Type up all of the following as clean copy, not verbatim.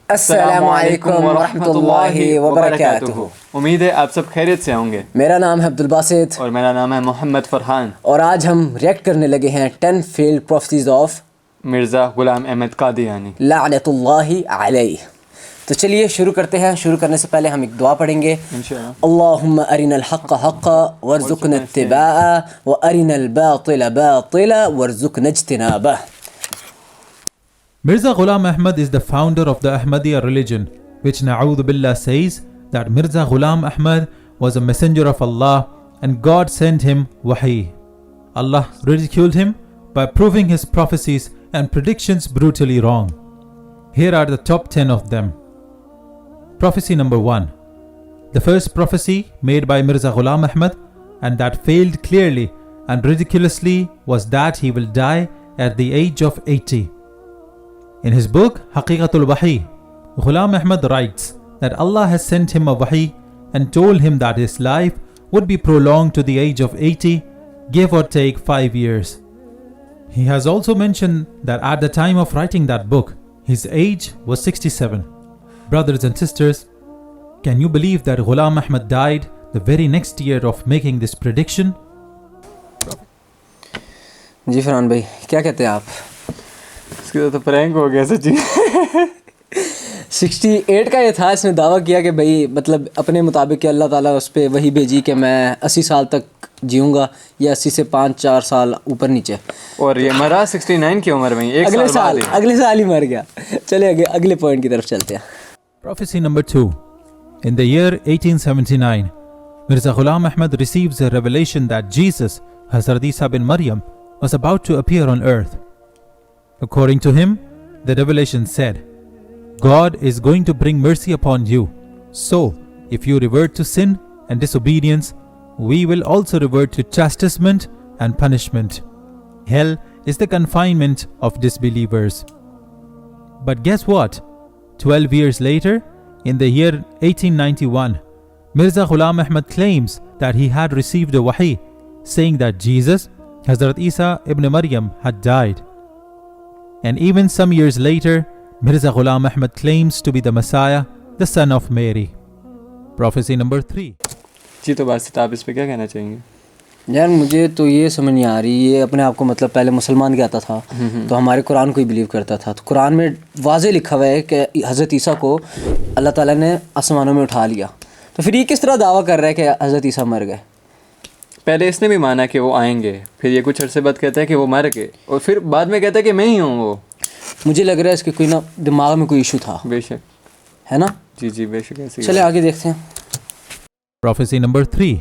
अस्सलामु अलैकुम वरहमतुल्लाहि वबरकातुहू। उम्मीद है आप सब खैरियत से होंगे। मेरा नाम है अब्दुल बासित और मेरा नाम है मोहम्मद फरहान। और आज हम रिएक्ट करने लगे हैं 10 failed prophecies of Mirza Ghulam Ahmad Qadiani लानतुल्लाहि अलैह। तो चलिए शुरू करते हैं। शुरू करने से पहले हम एक दुआ पढ़ेंगे। इंशाअल्लाह। अल्लाहुम्मा अरिनल हक़्क़ हक़्क़न वरज़ुक़ना इत्तिबाअ व अरिनल बातिला बातिला वरज़ुक़ना इज्तिनाबह। Mirza Ghulam Ahmad is the founder of the Ahmadiyya religion, which Na'udhu Billah says that Mirza Ghulam Ahmad was a messenger of Allah and God sent him wahi. Allah ridiculed him by proving his prophecies and predictions brutally wrong. Here are the top 10 of them. Prophecy number 1. The first prophecy made by Mirza Ghulam Ahmad and that failed clearly and ridiculously was that he will die at the age of 80. In his book Haqiqatul Wahi, Ghulam Ahmad writes that Allah has sent him a wahi and told him that his life would be prolonged to the age of 80, give or take 5 years. He has also mentioned that at the time of writing that book, his age was 67. Brothers and sisters, can you believe that Ghulam Ahmad died the very next year of making this prediction? जी फरहान भाई, क्या कहते हैं आप? इसके तो prank हो गया सच्ची। 68 का ये था। इसने दावा किया कि भाई मतलब अपने मुताबिक कि अल्लाह ताला उस पर वही भेजी कि मैं 80 साल तक जीऊँगा या 80 से 5-4 साल ऊपर नीचे। और ये मरा 69 की उम्र में, अगले साल ही मर गया। चले अगले पॉइंट की तरफ चलते हैं। Prophecy number 2. In the year 1879, Mirza Ghulam Ahmad receives a revelation that Jesus, Hazrat Isa bin Maryam, was about to appear on earth. According to him, the revelation said, God is going to bring mercy upon you. So, if you revert to sin and disobedience, we will also revert to chastisement and punishment. Hell is the confinement of disbelievers. But guess what? 12 years later, in the year 1891, Mirza Ghulam Ahmad claims that he had received a wahi saying that Jesus, Hazrat Isa ibn Maryam, had died. And even some years later, Mirza Ghulam Ahmad claims to be the Messiah, the son of Mary. Prophecy number 3. जी तो बात आप इस पे क्या कहना चाहेंगे? यार मुझे तो ये समझ नहीं आ रही। ये अपने आप को मतलब पहले मुसलमान कहता था तो हमारे कुरान को ही बिलीव करता था। तो कुरान में वाज़े लिखा हुआ है कि हज़रत ईसा को अल्लाह ताला ने आसमानों में उठा लिया। तो फिर ये किस तरह दावा कर रहा है कि हज़रत ईसा मर गए? पहले इसने भी माना कि वो आएंगे, फिर ये कुछ अरसे बाद कहता है कि वो मर गए, और फिर बाद में कहता है कि मैं ही हूँ वो। मुझे लग रहा है इसके कोई ना दिमाग में कोई इशू था। बेशक है ना? जी जी बेशक ऐसे। चले आगे देखते हैं। Prophecy number 3.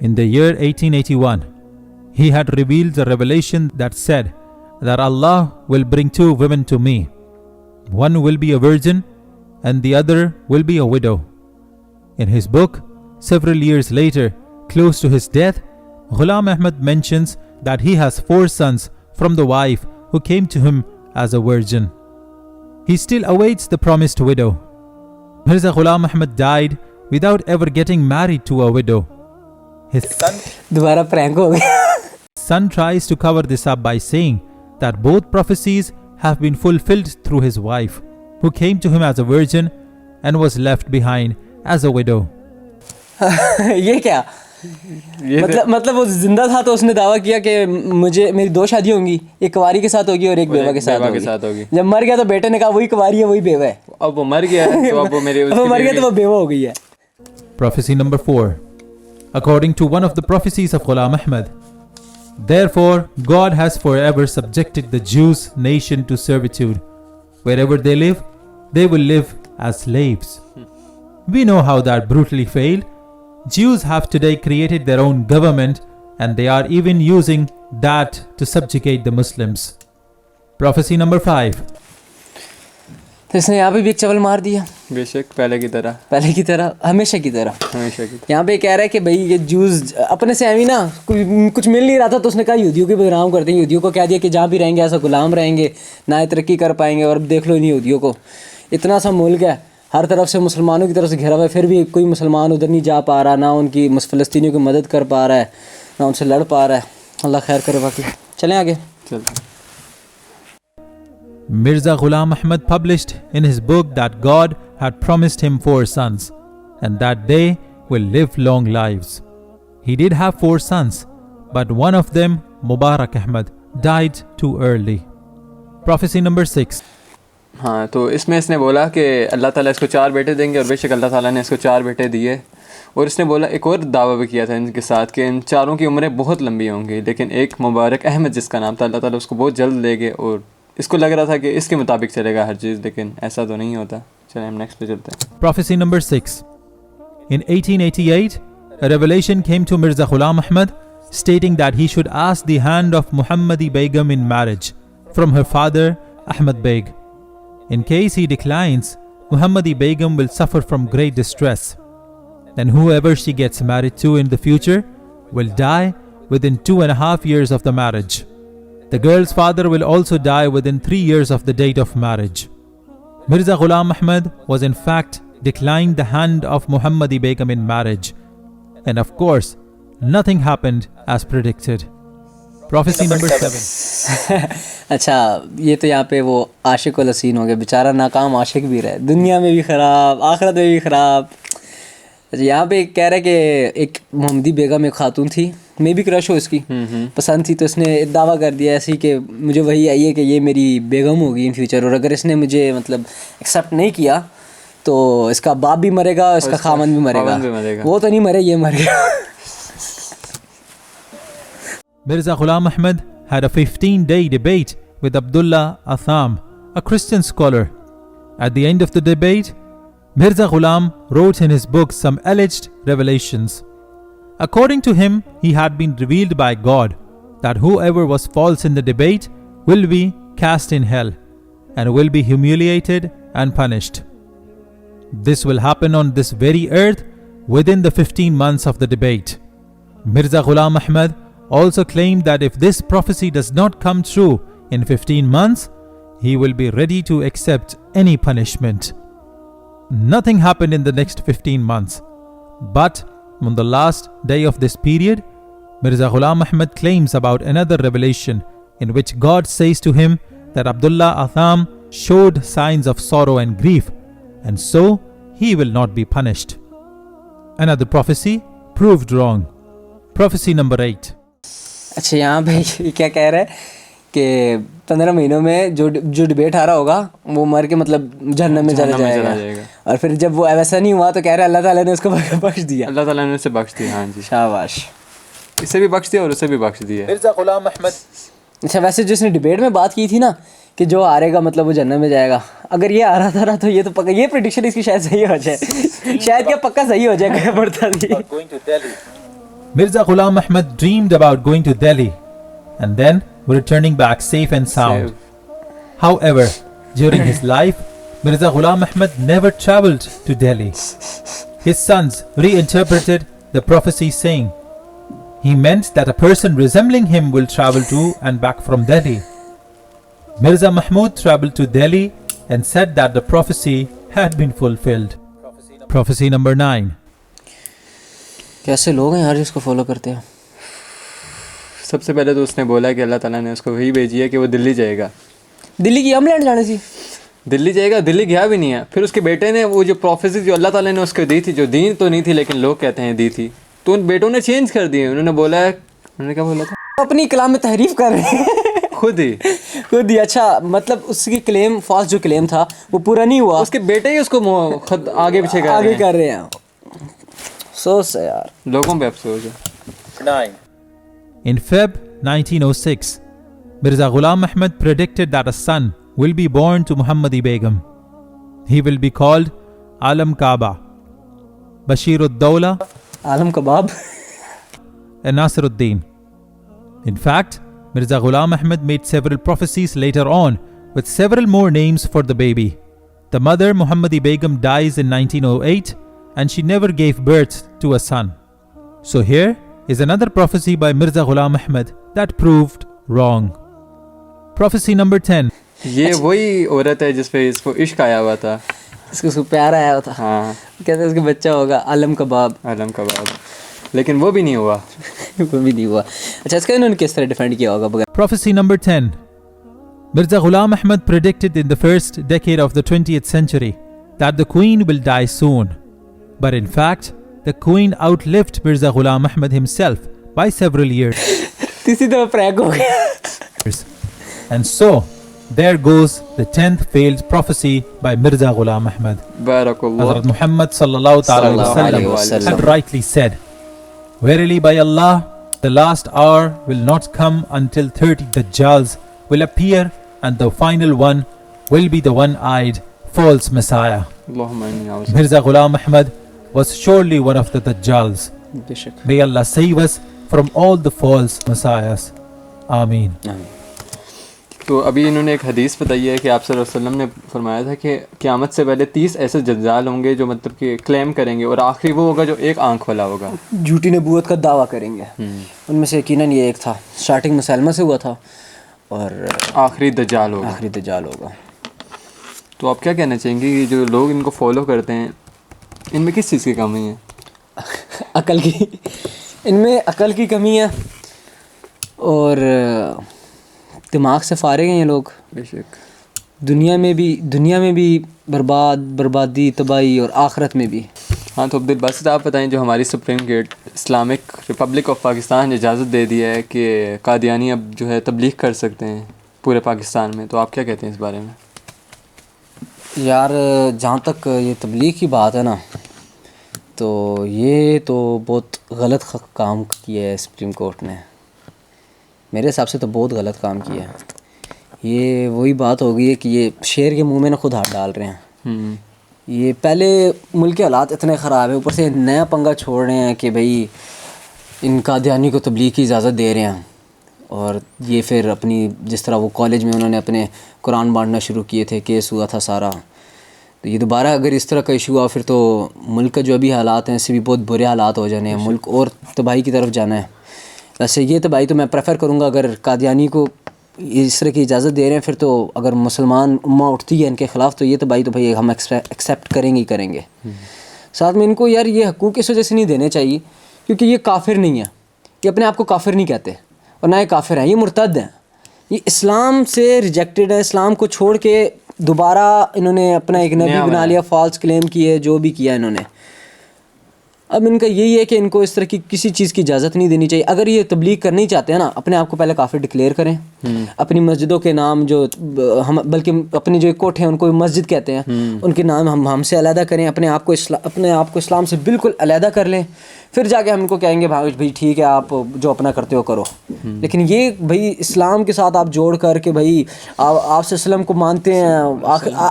In the year 1881, he had revealed the revelation that said that Allah will bring 2 women to me. One will be a virgin and the other will be a widow. In his book, several years later, close to his death, Ghulam Ahmad mentions that he has 4 sons from the wife who came to him as a virgin. He still awaits the promised widow. Mirza Ghulam Ahmad died without ever getting married to a widow. His son tries to cover this up by saying that both prophecies have been fulfilled through his wife, who came to him as a virgin and was left behind as a widow. ये क्या? मतलब वो जिंदा था तो उसने दावा किया कि मेरी 2 शादी होंगी, एक कुंवारी के साथ होगी और एक बेवा के साथ होगी। जब मर गया तो बेटे ने कहा वही कुंवारी है वही बेवा है। अब वो मर गया है तो अब वो बेवा हो गई है। Prophecy number 4. According to one of the prophecies of Ghulam Ahmad, therefore God has forever subjected the Jews nation to servitude. Wherever they live, they will live as slaves. We know how that brutally failed. Jews have today created their own government and they are even using that to subjugate the Muslims. Prophecy number 5. तो इसने यहाँ पे भी एक चवल मार दिया। बेशक पहले की तरह हमेशा की तरह। यहाँ पे कह रहा है कि भाई ये जूस अपने से अभी ना कुछ मिल नहीं रहा था तो उसने कहा यहूदियों के बदनाम करते हैं। यहूदियों को कह दिया कि जहाँ भी रहेंगे ऐसा गुलाम रहेंगे, ना तरक्की कर पाएंगे। और अब देख लो इन यहूदियों को, इतना सा मुल्क है हर तरफ से मुसलमानों की तरफ से घिरा हुआ है, फिर भी कोई मुसलमान उधर नहीं जा पा रहा, ना उनकी फ़लस्तीनियों की मदद कर पा रहा है, ना उनसे लड़ पा रहा है। अल्लाह खैर करे। बाकी चलें आगे। Mirza Ghulam Ahmad published in his book that God had promised him 4 sons and that they will live long lives. He did have 4 sons, but one of them, Mubarak Ahmad, died too early. Prophecy number 6. हाँ, तो इसमें इसने बोला कि अल्लाह ताला इसको 4 बेटे देंगे और बेशक अल्लाह ताला ने इसको 4 बेटे दिए। और इसने बोला एक और दावा भी किया था इनके साथ कि इन चारों की उम्रें बहुत लंबी होंगी, लेकिन एक मुबारक अहमद जिसका नाम था, अल्लाह ताला उसको बहुत जल्द लेंगे। और इसको लग रहा था कि इसके मुताबिक चलेगा हर चीज़, लेकिन ऐसा तो नहीं होता। चलिए हम नेक्स्ट पे चलते हैं। Prophecy number 6. In 1888, a revelation came to Mirza Ghulam Ahmad stating that he should ask the hand of Muhammadi Begum in marriage from her father Ahmad Beg. In case he declines, Muhammadi Begum will suffer from great distress. Then whoever she gets married to in the future will die within 2.5 years of the marriage. The girl's father will also die within 3 years of the date of marriage. Mirza Ghulam Ahmad was in fact declined the hand of Muhammadi Begum in marriage. And of course, nothing happened as predicted. Prophecy number 7. अच्छा, ये तो यहाँ पे वो आशिक वाला scene हो गया। बेचारा नाकाम आशिक भी रहा, दुनिया में भी ख़राब, आखिरत में भी ख़राब। अच्छा, यहाँ पे कह रहा है कि एक मोहम्मदी बेगम एक खातून थी, मैं भी क्रश हो इसकी पसंद थी, तो इसने दावा कर दिया ऐसी कि मुझे वही आई है कि ये मेरी बेगम होगी इन फ्यूचर, और अगर इसने मुझे मतलब एक्सेप्ट नहीं किया तो इसका बाप भी मरेगा, इसका खामन भी मरेगा। वो तो नहीं मरे, ये मर गया। Mirza Ghulam Ahmad had a 15-day debate with Abdullah Atham, a Christian scholar. At the end of the debate, Mirza Ghulam wrote in his book some alleged revelations. According to him, he had been revealed by God that whoever was false in the debate will be cast in hell and will be humiliated and punished. This will happen on this very earth within the 15 months of the debate. Mirza Ghulam Ahmad also claimed that if this prophecy does not come true in 15 months, he will be ready to accept any punishment. Nothing happened in the next 15 months. But on the last day of this period, Mirza Ghulam Ahmad claims about another revelation in which God says to him that Abdullah Atham showed signs of sorrow and grief, and so he will not be punished. Another prophecy proved wrong. Prophecy number 8. अच्छा, यहाँ पे क्या कह रहा है कि 15 महीनों में जो डिबेट आ रहा होगा वो मर के मतलब जहन्नम में चला जाएगा। और फिर जब वो वैसा नहीं हुआ तो कह रहा है अल्लाह ताला ने उसको बख्श दिया। अल्लाह ताला ने उसे बख्श दिया। हाँ जी, शाबाश। इसे भी बख्श दिया और उसे भी बख्श दिया। मिर्ज़ा गुलाम अहमद। अच्छा, वैसे जिसने डिबेट में बात की थी ना कि जो हारेगा मतलब वो जन्नत में जाएगा, अगर ये आ रहा था तो ये तो पक्का, ये प्रेडिक्शन इसकी शायद सही हो जाए, शायद क्या पक्का सही हो जाएगा। पड़ता थी Mirza Ghulam Ahmad dreamed about going to Delhi and then returning back safe and sound. However, during his life, Mirza Ghulam Ahmad never travelled to Delhi. His sons reinterpreted the prophecy saying he meant that a person resembling him will travel to and back from Delhi. Mirza Mahmud travelled to Delhi and said that the prophecy had been fulfilled. Prophecy number 9. कैसे लोग हैं यार जिसको follow करते हैं। सबसे पहले तो उसने बोला कि अल्लाह ताला ने उसको वही भेजी है कि वो दिल्ली जाएगा। दिल्ली की अमलैंड जाने सी, दिल्ली जाएगा, दिल्ली गया भी नहीं है। फिर उसके बेटे ने वो जो प्रोफेसी जो अल्लाह ताला ने उसको दी थी, जो दीन तो नहीं थी लेकिन लोग कहते हैं दी थी, तो उन बेटों ने चेंज कर दिए। उन्होंने बोला है, उन्होंने क्या बोला था, अपनी कलाम में तहरीफ कर रहे हैं खुद ही। अच्छा, मतलब उसकी क्लेम, फॉल्स जो क्लेम था वो पूरा नहीं हुआ, उसके बेटे ही उसको खुद आगे पीछे कर रहे हैं। अफसोस है यार, लोगों पे अफसोस है। 9. In Feb 1906, Mirza Ghulam Ahmad predicted that a son will be born to Muhammadi Begum. He will be called Alam Kaaba, Bashirud Dawla, Alam Kebab, and Nasiruddin. In fact, Mirza Ghulam Ahmad made several prophecies later on with several more names for the baby. The mother, Muhammadi Begum, dies in 1908 and she never gave birth to a son. So here is another prophecy by Mirza Ghulam Ahmad that proved wrong. Prophecy number 10. ये वही औरत है जिस पे इसको इश्क आया हुआ था, इसको प्यार आया हुआ था। हाँ, कहते हैं उसका बच्चा होगा आलम कबाब, लेकिन वो भी नहीं हुआ। वो भी नहीं हुआ। अच्छा, इसका इन्होंने किस तरह डिफेंड किया होगा? Prophecy number 10. Mirza Ghulam Ahmad predicted in the first decade of the 20th century that the queen will die soon. But in fact, the queen outlived Mirza Ghulam Ahmad himself by several years. तीसरी दफा prank हो गया. And so, there goes the 10th failed prophecy by Mirza Ghulam Ahmad. Barakallah. Hazrat Muhammad sallallahu ta'ala Sallallahu wa alaihi sallam had rightly said, "Verily by Allah, the last hour will not come until 30 Dajjals will appear, and the final one will be the one-eyed false Messiah." Allahumma inni a'udhu. Mirza Ghulam Ahmad was surely one of the Dajjals. बेशक. May Allah save us from all the false messiahs. Ameen. तो अभी इन्होंने एक हदीस बताई है कि आप सल्लल्लाहु अलैहि वसल्लम ने फरमाया था कि क़यामत से पहले 30 ऐसे दज्जाल होंगे जो मतलब कि क्लेम करेंगे, और आखिरी वो होगा जो एक आंख वाला होगा, झूठी नबूवत का दावा करेंगे. उनमें से यकीनन ये एक था. स्टार्टिंग मुसलमा से हुआ था और आखिरी दज्जाल होगा. आखिरी दज्जाल होगा. तो आप क्या कहना चाहेंगे कि जो लोग इनको फॉलो करते हैं इनमें किस चीज़ की कमी है? अकल की. इनमें अकल की कमी है और दिमाग से फारिग हैं ये लोग. बेशक. दुनिया में भी बर्बादी तबाही और आखिरत में भी. हाँ, तो अब्दुल बासित आप बताएं, जो हमारी supreme court Islamic Republic of Pakistan ने इजाज़त दे दी है कि कादियानी अब जो है तबलीग कर सकते हैं पूरे पाकिस्तान में, तो आप क्या कहते हैं इस बारे में? यार जहाँ तक ये तबलीग की बात है ना, तो ये तो बहुत गलत काम किया है सुप्रीम कोर्ट ने. मेरे हिसाब से तो बहुत गलत काम किया है. ये वही बात हो गई है कि ये शेर के मुंह में ना खुद हाथ डाल रहे हैं. ये पहले मुल्क के हालात इतने ख़राब है, ऊपर से नया पंगा छोड़ रहे हैं कि भाई इन कादियानी को तबलीग की इजाज़त दे रहे हैं. और ये फिर अपनी जिस तरह वो कॉलेज में उन्होंने अपने कुरान बांटना शुरू किए थे, केस हुआ था सारा. तो ये दोबारा अगर इस तरह का इशू हुआ फिर तो मुल्क का जो अभी हालात हैं इससे भी बहुत बुरे हालात हो जाने हैं. मुल्क और तबाही की तरफ जाना है. वैसे ये तबाही तो मैं प्रेफर करूँगा, अगर कादियानी को इस तरह की इजाज़त दे रहे हैं फिर तो अगर मुसलमान उम्मा उठती है इनके ख़िलाफ़ तो ये तबाही तो भाई हम एक्सेप्ट करेंगे ही करेंगे. साथ में इनको यार ये हकूक़ इस वजह से नहीं देने चाहिए क्योंकि ये काफिर नहीं है. ये अपने आप को काफिर नहीं कहते और ना ये काफिर हैं, ये मुर्तद हैं. ये इस्लाम से रिजेक्टेड है. इस्लाम को छोड़ के दोबारा इन्होंने अपना एक नबी बना लिया, फॉल्स क्लेम किए, जो भी किया इन्होंने. अब इनका यही है कि इनको इस तरह की किसी चीज़ की इजाज़त नहीं देनी चाहिए. अगर ये तबलीग करनी चाहते हैं ना, अपने आप को पहले काफिर डिक्लेयर करें. अपनी मस्जिदों के नाम जो हम बल्कि अपनी जो कोठे हैं उनको मस्जिद कहते हैं, उनके नाम हम हमसे अलहदा करें. अपने आप को इस्लाम से बिल्कुल अलहदा कर लें. फिर जाके हम इनको कहेंगे भाई ठीक है आप जो अपना करते हो करो. लेकिन ये भाई इस्लाम के साथ आप जोड़ कर के भाई आप सल्लम को मानते हैं,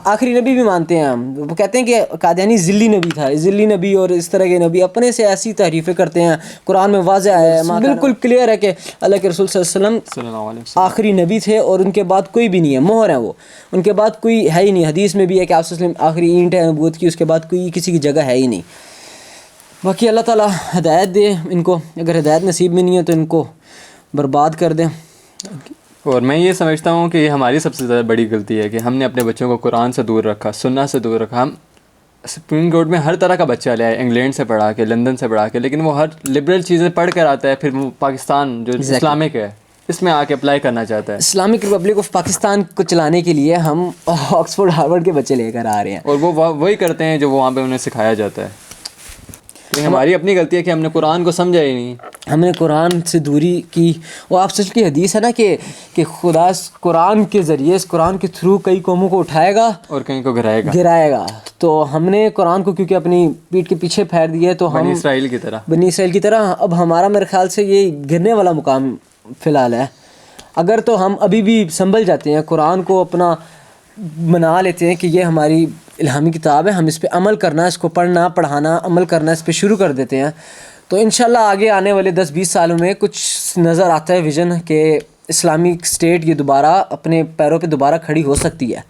आखिरी नबी भी मानते हैं. वो कहते हैं कि कादियानी ज़िल्ली नबी था, ज़िल्ली नबी और इस तरह के नबी अपने से ऐसी तारीफ़ें करते हैं. कुरान में वाज़ेह है, बिल्कुल क्लियर है कि अल्लाह के रसूल सल्लल्लाहु अलैहि वसल्लम आखिरी नबी थे और उनके बाद कोई भी नहीं है. मोहर है वो, उनके बाद कोई है ही नहीं. हदीस में भी है कि आप सल्लल्लाहु अलैहि वसल्लम आखिरी ईंट है नबूवत की, उसके बाद कोई किसी की जगह है ही नहीं. बाकी अल्लाह ताला हिदायत दे इनको. अगर हिदायत नसीब में नहीं है तो इनको बर्बाद कर दें. और मैं ये समझता हूँ कि ये हमारी सबसे ज़्यादा बड़ी गलती है कि हमने अपने बच्चों को कुरान से दूर रखा, सुन्नत से दूर रखा. हम सुप्रीम कोर्ट में हर तरह का बच्चा ले आए, इंग्लैंड से पढ़ा के, लंदन से पढ़ा के, लेकिन वो हर लिबरल चीज़ें पढ़ कर आता है, फिर वो पाकिस्तान जो इस्लामिक है इसमें आके अप्लाई करना चाहता है. इस्लामिक रिपब्लिक ऑफ पाकिस्तान को चलाने के लिए हम ऑक्सफोर्ड हार्वर्ड के बच्चे लेकर आ रहे हैं और वो वही करते हैं जो वहाँ पे उन्हें सिखाया जाता है. तो हमारी अपनी गलती है कि हमने कुरान को समझा ही नहीं. हमने कुरान से दूरी की. वो आप सच की हदीस है ना कि खुदा कुरान के ज़रिए, इस कुरान के थ्रू कई कौमों को उठाएगा और कहीं को गिराएगा. तो हमने कुरान को क्योंकि अपनी पीठ के पीछे फेर दिया तो हम बनी इसराइल की तरह अब हमारा मेरे ख्याल से ये गिरने वाला मुकाम फ़िलहाल है. अगर तो हम अभी भी संभल जाते हैं, कुरान को अपना मना लेते हैं कि ये हमारी इल्हामी किताब है, हम इस पे अमल करना, इसको पढ़ना पढ़ाना अमल करना इस पे शुरू कर देते हैं, तो इंशाल्लाह आगे आने वाले 10-20 सालों में कुछ नज़र आता है विज़न कि इस्लामिक स्टेट ये दोबारा अपने पैरों पे दोबारा खड़ी हो सकती है.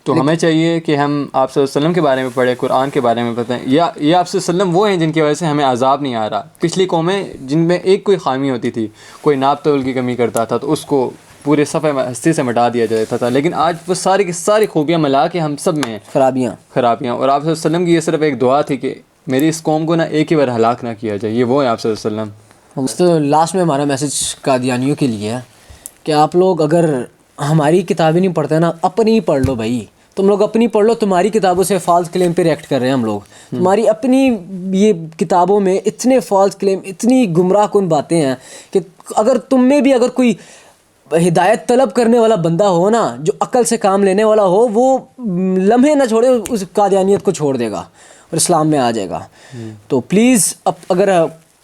तो हमें चाहिए कि हम आप सल्लल्लाहु अलैहि वसल्लम के बारे में पढ़ें, कुरान के बारे में बताएं. ये आप सल्लल्लाहु अलैहि वसल्लम वो हैं जिनकी वजह से हमें अजाब नहीं आ रहा. पिछली कौमें जिनमें एक कोई खामी होती थी, कोई नाप तोल की कमी करता था तो उसको पूरे सफ़े हस्ती से मिटा दिया जाता था, लेकिन आज वो सारी की सारी खूबियाँ मिला के हम सब में खराबियाँ. और आप सल्लल्लाहु अलैहि वसल्लम की ये सिर्फ एक दुआ थी कि मेरी इस कौम को ना एक ही बार हलाक ना किया जाए. ये वो है आप सल्लल्लाहु अलैहि वसल्लम. तो लास्ट में हमारा मैसेज कादियानियों के लिए है कि आप लोग अगर हमारी किताबें नहीं पढ़ते ना, अपनी ही पढ़ लो भाई। तुम लोग अपनी पढ़ लो, तुम्हारी किताबों से फॉल्स क्लेम पे रिएक्ट कर रहे हैं हम लोग। तुम्हारी अपनी ये किताबों में इतने फॉल्स क्लेम, इतनी गुमराह कुन बातें हैं कि अगर तुम में भी अगर कोई हिदायत तलब करने वाला बंदा हो ना, जो अकल से काम लेने वाला हो, वो लम्हे ना छोड़े उस कादियानियत को छोड़ देगा और इस्लाम में आ जाएगा। तो प्लीज़ अगर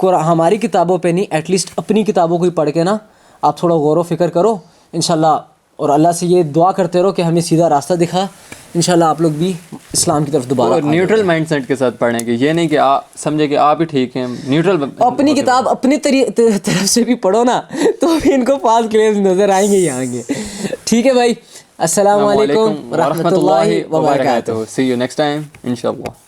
हमारी किताबों पे नहीं, एटलीस्ट अपनी किताबों को ही पढ़ के ना आप थोड़ा गौर व फिक्र करो इंशाल्लाह, और अल्लाह से ये दुआ करते रहो कि हमें सीधा रास्ता दिखा। इंशाल्लाह आप लोग भी इस्लाम की तरफ दोबारा न्यूट्रल माइंडसेट के साथ पढ़ें, कि ये नहीं कि आप समझे कि आप ही ठीक हैं, न्यूट्रल। अपनी किताब अपनी तरफ से भी पढ़ो ना, तो भी इनको फॉल्स क्लेम्स नज़र आएंगे ही आएंगे। ठीक है भाई, अस्सलाम वालेकुम व रहमतुल्लाहि व बरकातहू। सी यू नेक्स्ट टाइम इंशाल्लाह।